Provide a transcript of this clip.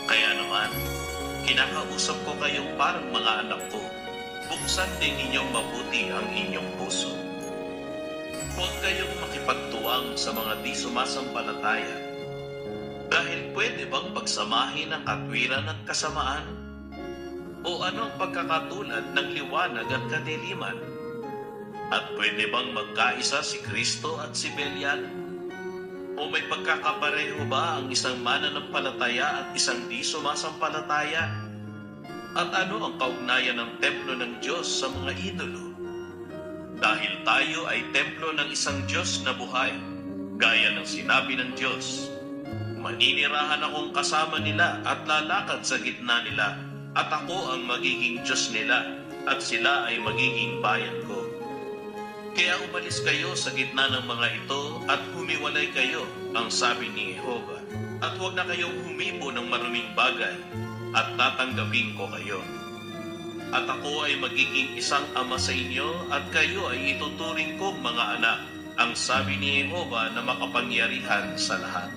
Kaya naman, kinakausap ko kayong parang mga anak ko. Buksan din ninyong mabuti ang inyong puso. Huwag kayong makipagtuwang sa mga di sumasampalataya. Dahil pwede bang pagsamahin ang katwiran at kasamaan? O ano ang pagkakatulad ng liwanag at kadiliman? At pwede bang magkaisa si Kristo at si Belial? O may pagkakapareho ba ang isang mananampalataya at isang di sumasampalataya? At ano ang kaugnayan ng templo ng Diyos sa mga idolo? Dahil tayo ay templo ng isang Diyos na buhay, gaya ng sinabi ng Diyos, maninirahan akong kasama nila at lalakad sa gitna nila, at ako ang magiging Diyos nila, at sila ay magiging bayan ko. Kaya umalis kayo sa gitna ng mga ito at humiwalay kayo, ang sabi ni Jehova, at huwag na kayong humipo ng maruming bagay, at tatanggapin ko kayo. At ako ay magiging isang ama sa inyo, at kayo ay ituturing kong mga anak, ang sabi ni Jehova na makapangyarihan sa lahat.